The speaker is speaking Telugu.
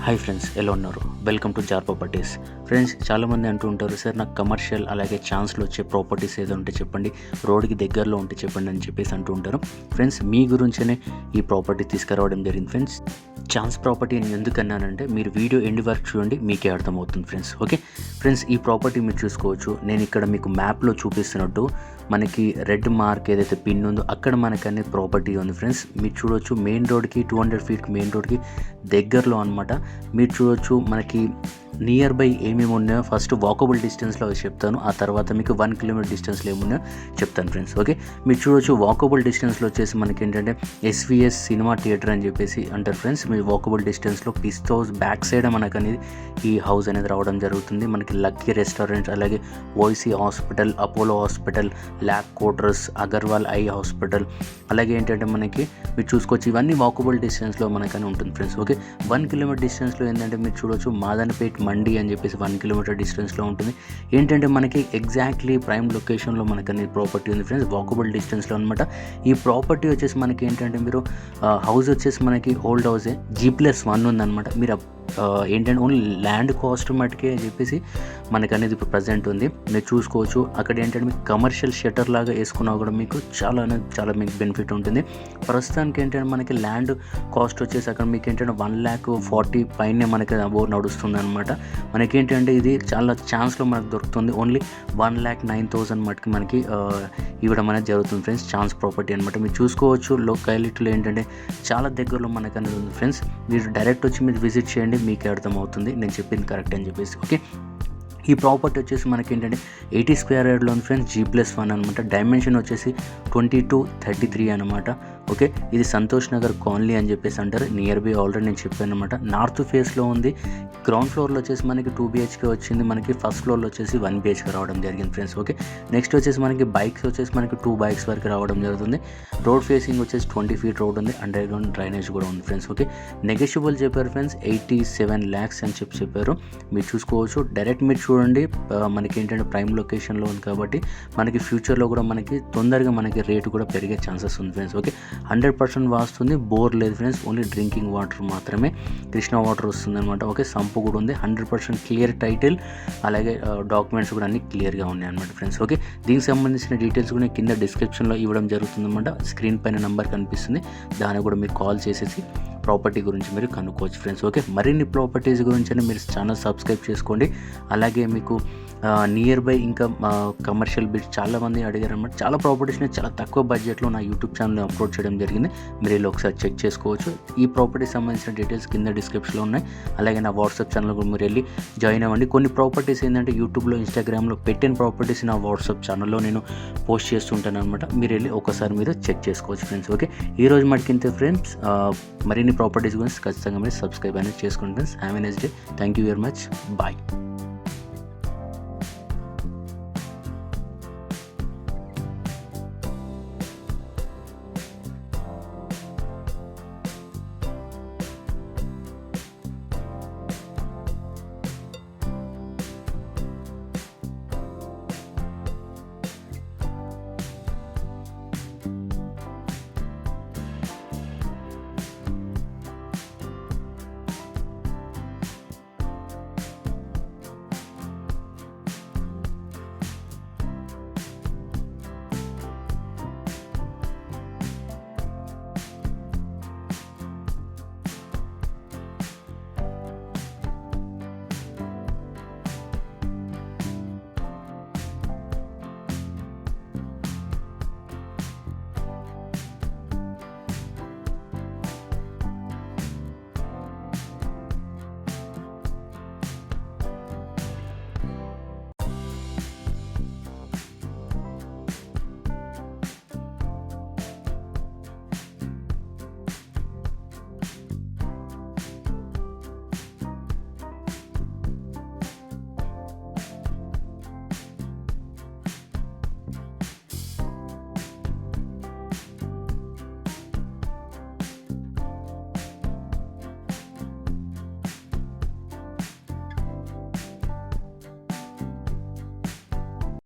హాయ్ ఫ్రెండ్స్, ఎలా ఉన్నారు? వెల్కమ్ టు జార్ ప్రాపర్టీస్. ఫ్రెండ్స్, చాలామంది అంటూ ఉంటారు, సార్ నాకు కమర్షియల్ అలాగే ఛాన్స్లో వచ్చే ప్రాపర్టీస్ ఏదో ఉంటే చెప్పండి, రోడ్కి దగ్గరలో ఉంటే చెప్పండి అని చెప్పేసి అంటూ ఉంటారు. ఫ్రెండ్స్, మీ గురించనే ఈ ప్రాపర్టీ తీసుకురావడం జరిగింది. ఫ్రెండ్స్, ఛాన్స్ ప్రాపర్టీ నేను ఎందుకన్నానంటే మీరు వీడియో ఎండ్ వరకు చూడండి, మీకే అర్థమవుతుంది ఫ్రెండ్స్. ఓకే ఫ్రెండ్స్, ఈ ప్రాపర్టీ మీరు చూసుకోవచ్చు. నేను ఇక్కడ మీకు మ్యాప్లో చూపిస్తున్నట్టు మనకి రెడ్ మార్క్ ఏదైతే పిన్ ఉందో అక్కడ మనకి అనేది ప్రాపర్టీ ఉంది ఫ్రెండ్స్. మీరు చూడవచ్చు మెయిన్ రోడ్కి 200 feet మెయిన్ రోడ్కి దగ్గరలో అనమాట. మీరు చూడవచ్చు మనకి నియర్ బై ఏమేమి ఉన్నాయో ఫస్ట్ వాకబుల్ డిస్టెన్స్లో చెప్తాను, ఆ తర్వాత మీకు 1 kilometer డిస్టెన్స్లో ఏమున్నాయో చెప్తాను ఫ్రెండ్స్. ఓకే, మీరు చూడవచ్చు వాకబుల్ డిస్టెన్స్లో వచ్చేసి మనకి ఏంటంటే SVS సినిమా థియేటర్ అని చెప్పేసి అంటారు ఫ్రెండ్స్. మీరు వాకబుల్ డిస్టెన్స్లో పిస్తా హౌస్ బ్యాక్ సైడ్ మనకు అనేది ఈ హౌస్ అనేది రావడం జరుగుతుంది. మనకి లక్కీ రెస్టారెంట్, అలాగే OIC hospital, Apollo hospital, lab quarters, Agarwal eye hospital, అలాగే ఏంటంటే మనకి మీరు చూసుకోవచ్చు ఇవన్నీ వాకబుల్ డిస్టెన్స్లో మనకని ఉంటుంది ఫ్రెండ్స్. ఓకే, 1 kilometer డిస్టెన్స్లో ఏంటంటే మీరు చూడవచ్చు మాదనపేట్ మండి అని చెప్పేసి 1 kilometer డిస్టెన్స్లో ఉంటుంది. ఏంటంటే మనకి ఎగ్జాక్ట్లీ ప్రైమ్ లొకేషన్లో మనకి అనేది ప్రాపర్టీ ఉంది ఫ్రెండ్స్, వాకబుల్ డిస్టెన్స్లో అనమాట. ఈ ప్రాపర్టీ వచ్చేసి మనకి ఏంటంటే మీరు హౌస్ వచ్చేసి మనకి ఓల్డ్ హౌసే, G+1 ఉందన్నమాట. మీరు ఏంటంటే ఓన్లీ ల్యాండ్ కాస్ట్ మటుకే అని చెప్పేసి మనకు అనేది ఇప్పుడు ప్రజెంట్ ఉంది. మీరు చూసుకోవచ్చు అక్కడ ఏంటంటే మీకు కమర్షియల్ షట్టర్ లాగా వేసుకున్నా కూడా మీకు చాలా మీకు బెనిఫిట్ ఉంటుంది. ప్రస్తుతానికి ఏంటంటే మనకి ల్యాండ్ కాస్ట్ వచ్చేసి అక్కడ మీకు ఏంటంటే 1,40,000 పైనే మనకి అబోవ్ నడుస్తుంది అనమాట. మనకేంటంటే ఇది చాలా ఛాన్స్లో మనకు దొరుకుతుంది. ఓన్లీ 1,09,000 మటుకు మనకి ఇవ్వడం అనేది జరుగుతుంది ఫ్రెండ్స్. ఛాన్స్ ప్రాపర్టీ అనమాట. మీరు చూసుకోవచ్చు లొకాలిటీలో ఏంటంటే చాలా దగ్గరలో మనకు అనేది ఉంది ఫ్రెండ్స్. మీరు డైరెక్ట్ వచ్చి మీరు విజిట్ చేయండి, మీకే అర్థమవుతుంది నేను చెప్పింది కరెక్ట్ అని చెప్పేసి. ఓకే, ఈ ప్రాపర్టీ వచ్చేసి మనకి ఏంటంటే 80 square యార్డ్లో ఉంది ఫ్రెండ్స్, G+1 అనమాట. డైమెన్షన్ వచ్చేసి 22-33 అనమాట. ఓకే, ఇది సంతోష్ నగర్ కాలనీ అని చెప్పేసి అంటారు. నియర్ బై ఆల్రెడీ నేను చెప్పాను అనమాట. నార్త్ ఫేస్లో ఉంది. గ్రౌండ్ ఫ్లోర్లో వచ్చేసి మనకి 2 BHK వచ్చింది. మనకి ఫస్ట్ ఫ్లోర్లో వచ్చేసి 1 BHK రావడం జరిగింది ఫ్రెండ్స్. ఓకే, నెక్స్ట్ వచ్చేసి మనకి బైక్స్ వచ్చేసి మనకి 2 bikes వరకు రావడం జరుగుతుంది. రోడ్ ఫేసింగ్ వచ్చేసి 20 feet రోడ్ ఉంది, అండర్ గ్రౌండ్ డ్రైనేజ్ కూడా ఉంది ఫ్రెండ్స్. ఓకే, నెగోషియబుల్ చెప్పారు ఫ్రెండ్స్, 87 lakhs అని చెప్పారు. మీరు చూసుకోవచ్చు డైరెక్ట్ మీరు చూడండి. మనకి ఏంటంటే ప్రైమ్ లొకేషన్లో ఉంది కాబట్టి మనకి ఫ్యూచర్లో కూడా మనకి తొందరగా మనకి రేటు కూడా పెరిగే ఛాన్సెస్ ఉంది ఫ్రెండ్స్. ఓకే, 100% వాస్తుంది. బోర్ లేదు ఫ్రెండ్స్, ఓన్లీ డ్రింకింగ్ వాటర్ మాత్రమే, కృష్ణా వాటర్ వస్తుంది అనమాట. ఓకే, సంపు కూడా ఉంది. 100% క్లియర్ టైటిల్, అలాగే డాక్యుమెంట్స్ కూడా అన్ని క్లియర్గా ఉన్నాయి అనమాట ఫ్రెండ్స్. ఓకే, దీనికి సంబంధించిన డీటెయిల్స్ కూడా కింద డిస్క్రిప్షన్లో ఇవ్వడం జరుగుతుంది అనమాట. స్క్రీన్ పైన నెంబర్ కనిపిస్తుంది, దానికి కూడా మీరు కాల్ చేసేసి ప్రాపర్టీ గురించి మీరు కనుక్కోవచ్చు ఫ్రెండ్స్. ఓకే, మరిన్ని ప్రాపర్టీస్ గురించి మీరు ఛానల్ సబ్స్క్రైబ్ చేసుకోండి. అలాగే మీకు నియర్ బై ఇంకా కమర్షియల్ బిట్స్ చాలామంది అడిగారు అనమాట. చాలా ప్రాపర్టీస్ని చాలా తక్కువ బడ్జెట్లో నా యూట్యూబ్ ఛానల్లో అప్లోడ్ చేయడం జరిగింది. మీరు ఇలా ఒకసారి చెక్ చేసుకోవచ్చు. ఈ ప్రాపర్టీకి సంబంధించిన డీటెయిల్స్ కింద డిస్క్రిప్షన్లో ఉన్నాయి. అలాగే నా వాట్సాప్ ఛానల్ కూడా మీరు వెళ్ళి జాయిన్ అవ్వండి. కొన్ని ప్రాపర్టీస్ ఏంటంటే యూట్యూబ్లో, ఇన్స్టాగ్రామ్లో పెట్టిన ప్రాపర్టీస్ నా వాట్సాప్ ఛానల్లో నేను పోస్ట్ చేస్తుంటాను అనమాట. మీరు వెళ్ళి ఒకసారి మీరు చెక్ చేసుకోవచ్చు ఫ్రెండ్స్. ఓకే, ఈరోజు మటుకింతే ఫ్రెండ్స్. మరిన్ని ప్రాపర్టీస్ గురించి ఖచ్చితంగా మీరు సబ్స్క్రైబ్ అనేది చేసుకోండి friends. Have a nice day. Thank you very much. Bye.